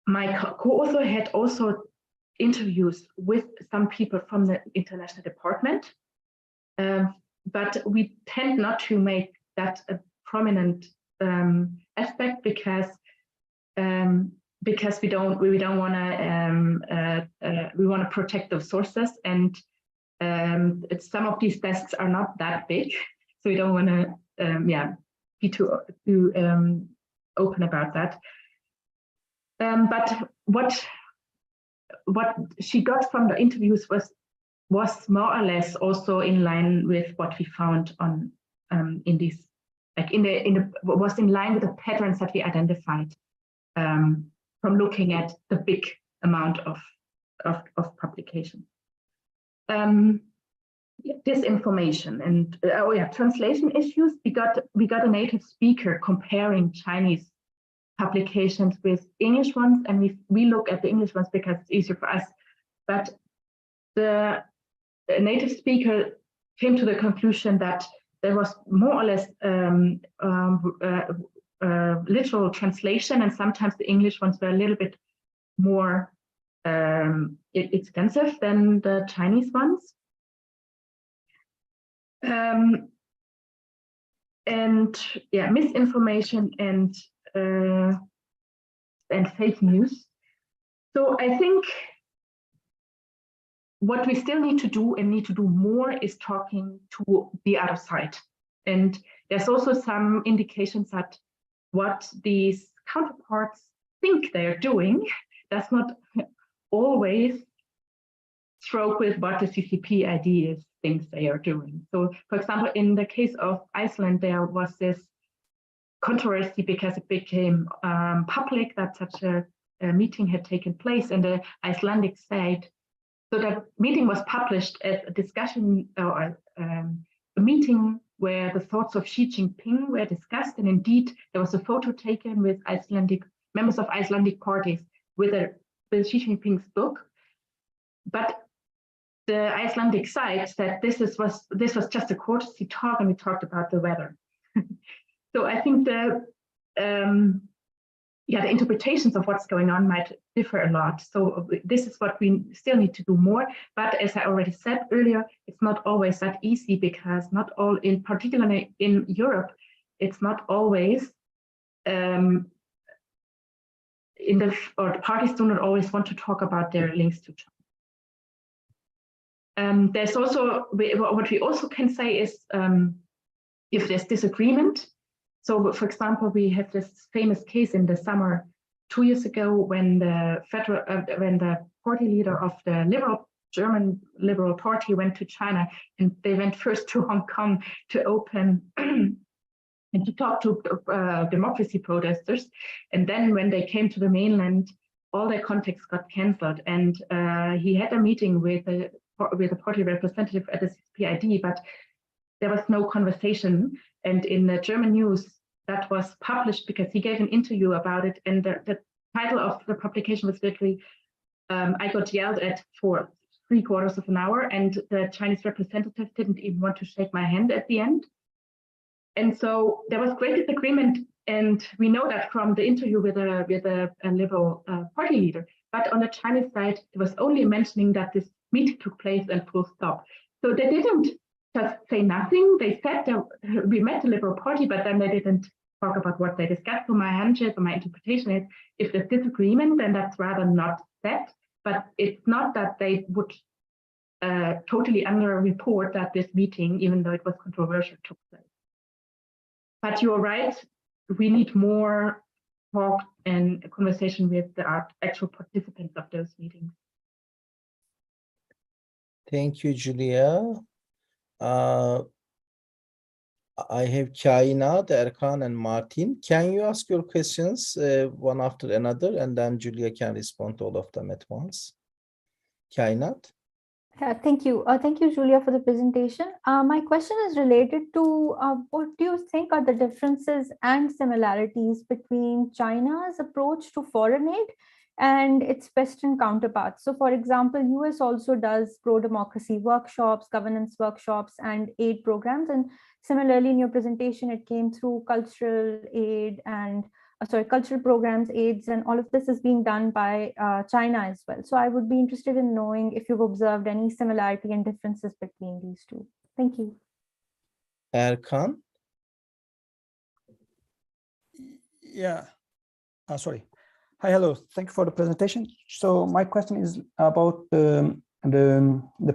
My co-author had also interviews with some people from the international department, but we tend not to make that a prominent aspect because we don't want to we want to protect those sources, and some of these desks are not that big, so we don't want to be too open about that. But what she got from the interviews was more or less also in line with what we found on in these, like was in line with the patterns that we identified from looking at the big amount of publication. Disinformation and translation issues. We got a native speaker comparing Chinese publications with English ones, and we look at the English ones because it's easier for us. But the native speaker came to the conclusion that there was more or less literal translation, and sometimes the English ones were a little bit more extensive than the Chinese ones. Misinformation and fake news. So I think what we still need to do and need to do more is talking to the other side. And there's also some indications that what these counterparts think they're doing does not always stroke with what the CCP ID thinks they are doing. So, for example, in the case of Iceland, there was this controversy because it became public that such a meeting had taken place in the Icelandic side. So that meeting was published as a discussion or a meeting where the thoughts of Xi Jinping were discussed, and indeed there was a photo taken with Icelandic members of Icelandic parties with Xi Jinping's book. But the Icelandic side said this was just a courtesy talk, and we talked about the weather. So I think the interpretations of what's going on might differ a lot. So this is what we still need to do more. But as I already said earlier, it's not always that easy, because not all, particularly in Europe, it's not always the parties do not always want to talk about their links to China. There's also, what we also can say is, if there's disagreement. So, for example, we have this famous case in the summer 2 years ago when the party leader of the German Liberal Party went to China, and they went first to Hong Kong to open and to talk to democracy protesters. And then when they came to the mainland, all their contacts got cancelled. And he had a meeting with a party representative at the CCP ID, but there was no conversation. And in the German news, that was published because he gave an interview about it. And the title of the publication was literally, I got yelled at for 3/4 of an hour, and the Chinese representative didn't even want to shake my hand at the end. And so there was great disagreement. And we know that from the interview with a Liberal party leader. But on the Chinese side, it was only mentioning that this meeting took place and full stop. So they didn't just say nothing. They said that we met the Liberal Party, but then they didn't talk about what they discussed. So my hunches or my interpretation is, if there's disagreement, then that's rather not said. But it's not that they would totally under-report that this meeting, even though it was controversial, took place. But you're right, we need more talk and conversation with the actual participants of those meetings. Thank you, Julia. I have Kainat, Erkan, and Martin. Can you ask your questions one after another, and then Julia can respond to all of them at once? Kainat? Thank you. Thank you, Julia, for the presentation. My question is related to what do you think are the differences and similarities between China's approach to foreign aid and its Western counterparts? So, for example, US also does pro-democracy workshops, governance workshops, and aid programs. And similarly, in your presentation, it came through cultural aid and cultural programs, aids, and all of this is being done by China as well. So I would be interested in knowing if you've observed any similarity and differences between these two. Thank you. Erkan? Yeah, sorry. Hi, hello. Thank you for the presentation. So my question is about the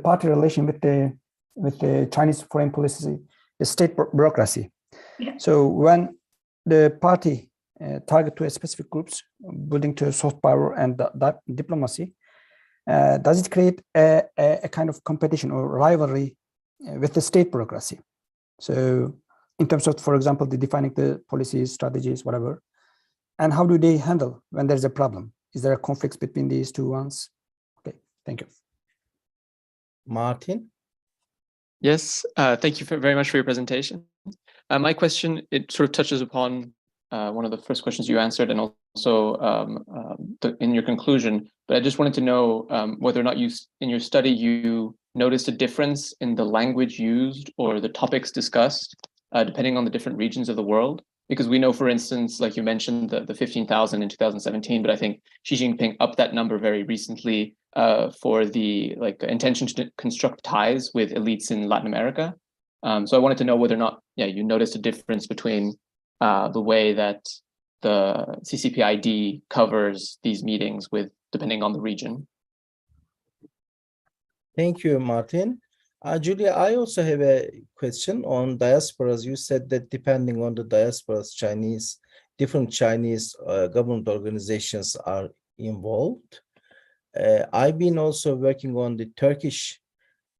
party relation with the Chinese foreign policy, the state bureaucracy. Yeah. So when the party target to a specific groups, building to soft power and that diplomacy, does it create a kind of competition or rivalry with the state bureaucracy? So in terms of, for example, the defining the policies, strategies, whatever, and how do they handle when there's a problem? Is there a conflict between these two ones? Okay, thank you. Martin? Yes, thank you very much for your presentation. My question, it sort of touches upon one of the first questions you answered, and also in your conclusion, but I just wanted to know whether or not in your study you noticed a difference in the language used or the topics discussed depending on the different regions of the world. Because we know, for instance, like you mentioned, the 15,000 in 2017, but I think Xi Jinping upped that number very recently for the intention to construct ties with elites in Latin America. So I wanted to know whether or not, you noticed a difference between the way that the CCP ID covers these meetings depending on the region. Thank you, Martin. Julia, I also have a question on diasporas. You said that depending on the diasporas, different Chinese government organizations are involved. I've been also working on the Turkish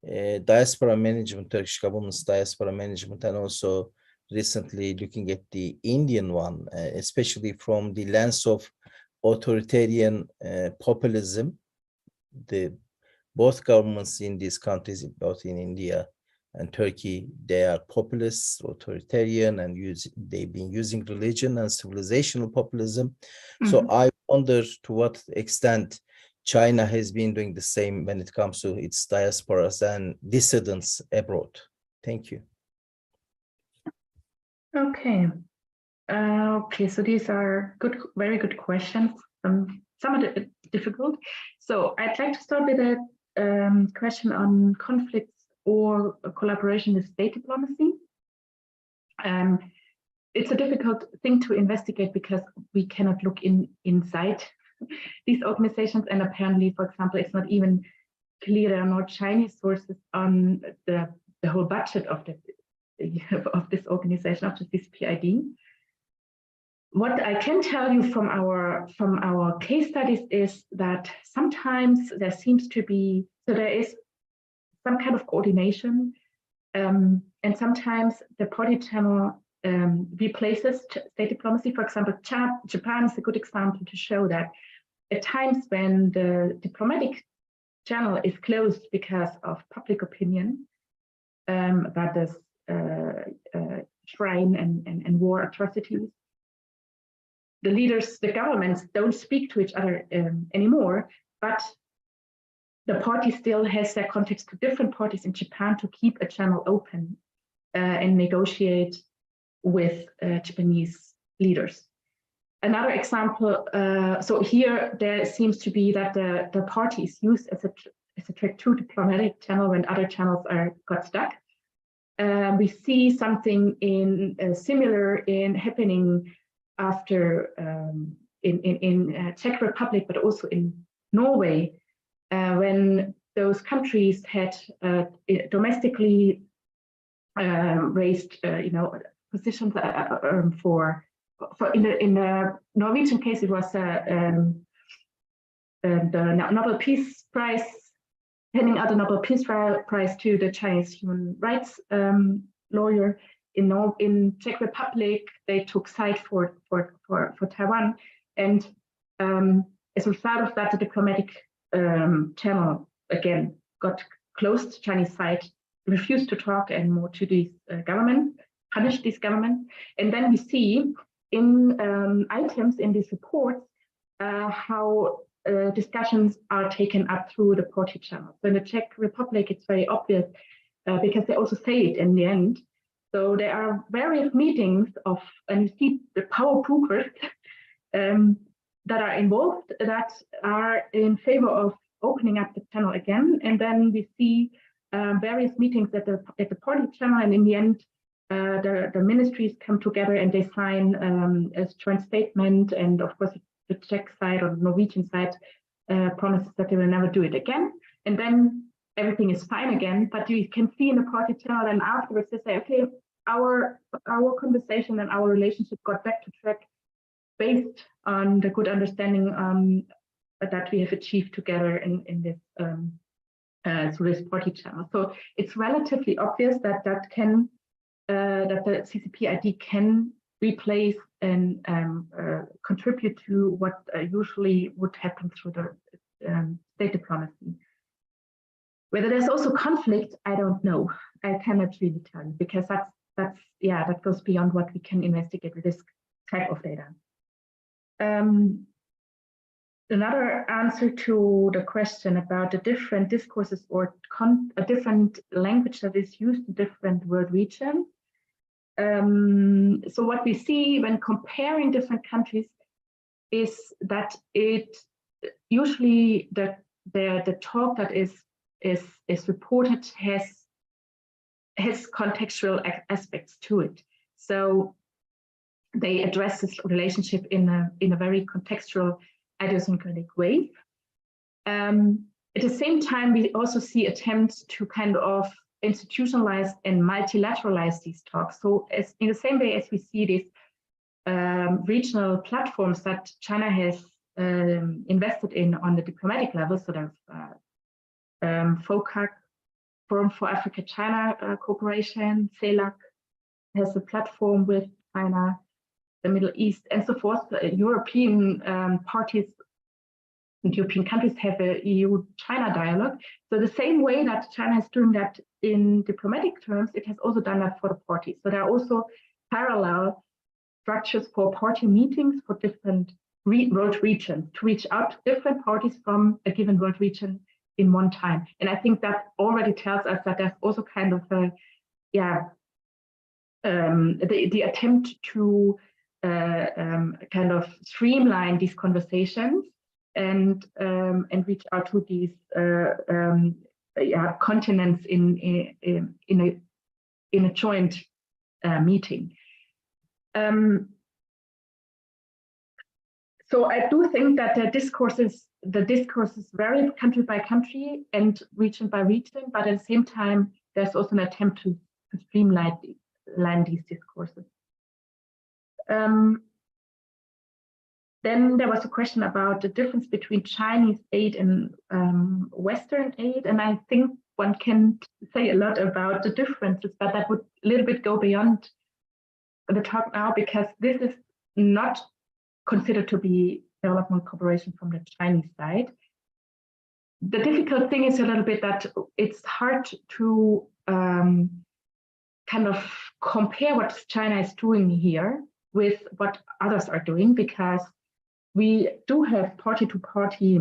diaspora management, Turkish government's diaspora management, and also recently looking at the Indian one, especially from the lens of authoritarian populism. Both governments in these countries, both in India and Turkey, they are populist, authoritarian, and they've been using religion and civilizational populism. So I wonder to what extent China has been doing the same when it comes to its diasporas and dissidents abroad. Thank you. Okay. Okay, so these are good, very good questions. Some are difficult. So I'd like to start with a question on conflicts or collaboration with state diplomacy. It's a difficult thing to investigate because we cannot look inside these organizations, and apparently, for example, it's not even clear there are no Chinese sources on the whole budget of this organization, of the CCP ID. What I can tell you from our case studies is that sometimes there seems to be, so there is some kind of coordination, and sometimes the party channel replaces state diplomacy. For example, Japan is a good example to show that at times when the diplomatic channel is closed because of public opinion about this shrine and war atrocities, the leaders, the governments don't speak to each other anymore, but the party still has their contacts to different parties in Japan to keep a channel open and negotiate with Japanese leaders. Another example, so here there seems to be that the party is used as a track to diplomatic channel when other channels got stuck. We see something similar happening after in Czech Republic, but also in Norway, when those countries had domestically raised, positions for in the Norwegian case, it was the Nobel Peace Prize, handing out the Nobel Peace Prize to the Chinese human rights lawyer. In Czech Republic, they took side for Taiwan, and as a result of that, the diplomatic channel again got closed. Chinese side refused to talk anymore to this government, punished this government, and then we see in items in these reports how discussions are taken up through the party channel. So in the Czech Republic, it's very obvious because they also say it in the end. So there are various meetings and you see the power brokers that are involved that are in favor of opening up the channel again. And then we see various meetings at the party channel, and in the end, the ministries come together and they sign a joint statement. And of course, the Czech side or the Norwegian side promises that they will never do it again. And then everything is fine again. But you can see in the party channel, and afterwards they say, okay, our conversation and our relationship got back to track based on the good understanding that we have achieved together in this through this party channel. So it's relatively obvious that the CCP ID can replace and contribute to what usually would happen through the state diplomacy. Whether there's also conflict, I don't know. I cannot really tell you, because that goes beyond what we can investigate with this type of data. Another answer to the question about the different discourses or a different language that is used in different world regions. So what we see when comparing different countries is that it usually the talk that is reported has contextual aspects to it. So they address this relationship in a very contextual, idiosyncratic way. At the same time, we also see attempts to kind of institutionalize and multilateralize these talks. So in the same way as we see these regional platforms that China has invested in on the diplomatic level, so there's FOCAC, Forum for Africa-China Cooperation, CELAC has a platform with China. the Middle East, and so forth. European parties and European countries have a EU-China dialogue. So the same way that China is doing that in diplomatic terms, it has also done that for the parties. So there are also parallel structures for party meetings for different world regions to reach out to different parties from a given world region in one time. And I think that already tells us that there's also kind of a, the attempt to kind of streamline these conversations and reach out to these continents in a joint meeting. So I do think that the discourses vary country by country and region by region, but at the same time, there's also an attempt to streamline these discourses. Then there was a question about the difference between Chinese aid and Western aid, and I think one can say a lot about the differences, but that would a little bit go beyond the talk now, because this is not considered to be development cooperation from the Chinese side. The difficult thing is a little bit that it's hard to kind of compare what China is doing here with what others are doing, because we do have party-to-party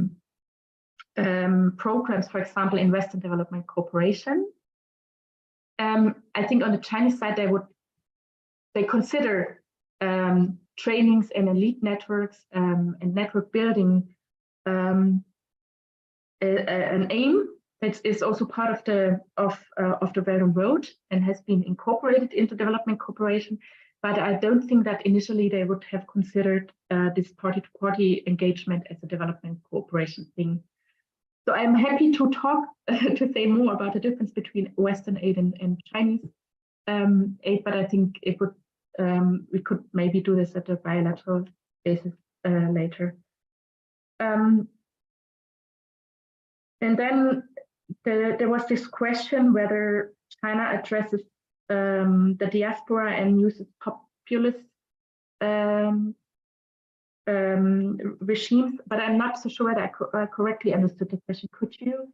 programs, for example, in Western development cooperation. I think on the Chinese side, they consider trainings and elite networks and network building an aim that is also part of the Belt and Road and has been incorporated into development cooperation. But I don't think that initially they would have considered this party-to-party engagement as a development cooperation thing. So I'm happy to talk to say more about the difference between Western aid and Chinese aid, but I think it would we could maybe do this at a bilateral basis later. And then there was this question whether China addresses the diaspora and uses populist regimes, but I'm not so sure that I correctly understood the question. Could you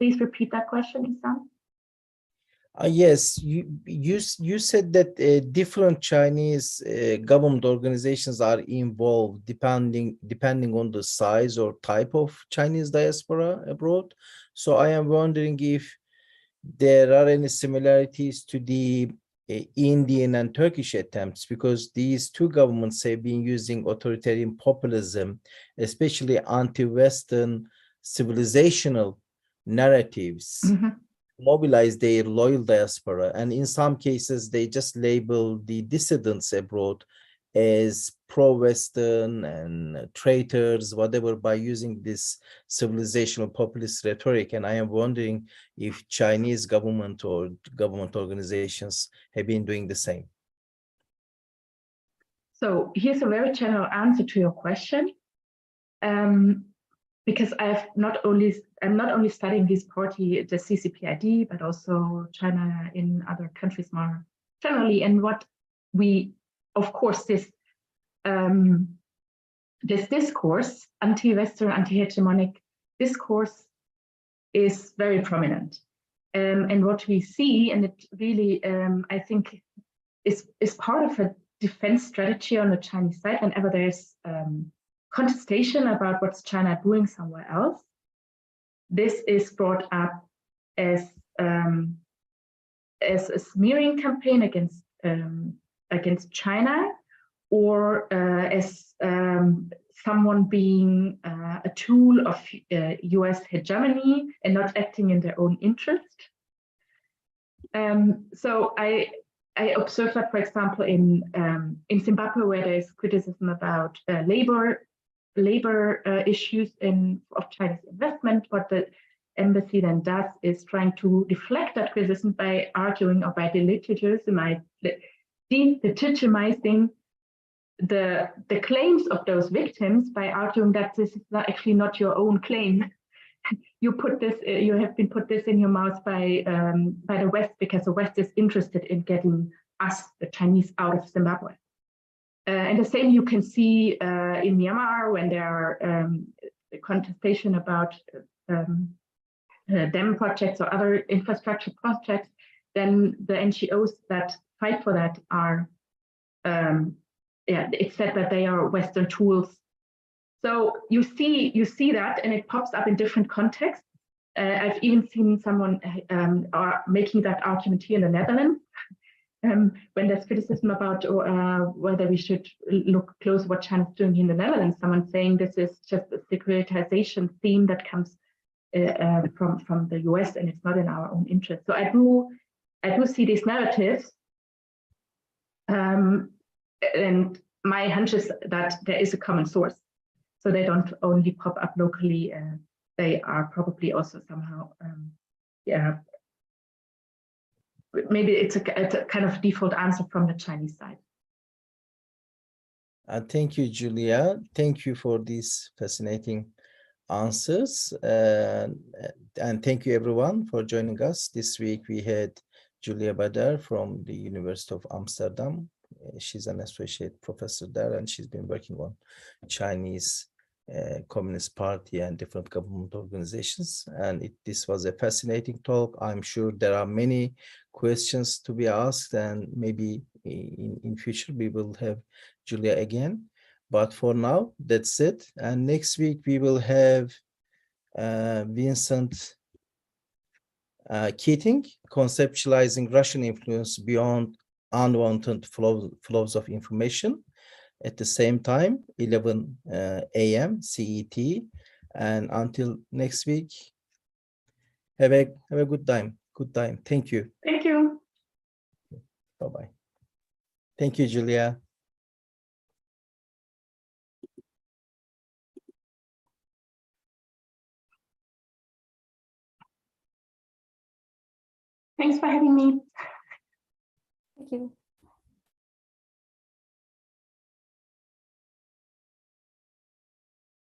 please repeat that question, Isam? Yes, you said that different Chinese government organizations are involved depending on the size or type of Chinese diaspora abroad. So I am wondering if there are any similarities to the Indian and Turkish attempts, because these two governments have been using authoritarian populism, especially anti-Western civilizational narratives. Mm-hmm. Mobilize their loyal diaspora, and in some cases they just label the dissidents abroad as pro-Western and traitors, whatever, by using this civilizational populist rhetoric. And I am wondering if Chinese government or government organizations have been doing the same. So here's a very general answer to your question. Because I'm not only studying this party, the CCP ID, but also China in other countries more generally. And what we, of course, this discourse, anti-Western, anti-hegemonic discourse, is very prominent. And what we see, and it really, I think, is part of a defense strategy on the Chinese side. Whenever there's contestation about what's China doing somewhere else, this is brought up as a smearing campaign against China, or as someone being a tool of US hegemony and not acting in their own interest. So I observed that, for example, in Zimbabwe, where there's criticism about labor issues of Chinese investment, what the embassy then does is trying to deflect that criticism by arguing or by delegitimizing the claims of those victims by arguing that this is actually not your own claim. You have been put this in your mouth by the West, because the West is interested in getting us, the Chinese, out of Zimbabwe. And the same you can see in Myanmar when there are contestation about dam projects or other infrastructure projects. Then the NGOs that fight for that are, it's said that they are Western tools. So you see that, and it pops up in different contexts. I've even seen someone making that argument here in the Netherlands. When there's criticism about whether we should look close what China's doing in the Netherlands, someone saying this is just a securitization theme that comes from the US and it's not in our own interest. So I do see these narratives, and my hunch is that there is a common source. So they don't only pop up locally, they are probably also somehow, maybe it's a kind of default answer from the Chinese side. Thank you, Julia. Thank you for these fascinating answers. And thank you, everyone, for joining us. This week, we had Julia Bader from the University of Amsterdam. She's an associate professor there, and she's been working on Chinese Communist Party and different government organizations. And this was a fascinating talk. I'm sure there are many questions to be asked, and maybe in future we will have Julia again. But for now, that's it. And next week we will have Vincent Keating, conceptualizing Russian influence beyond unwanted flows of information. At the same time, 11 a.m. CET. And until next week, have a good time. Good time. Thank you. Thank you. Bye-bye. Thank you, Julia. Thanks for having me. Thank you.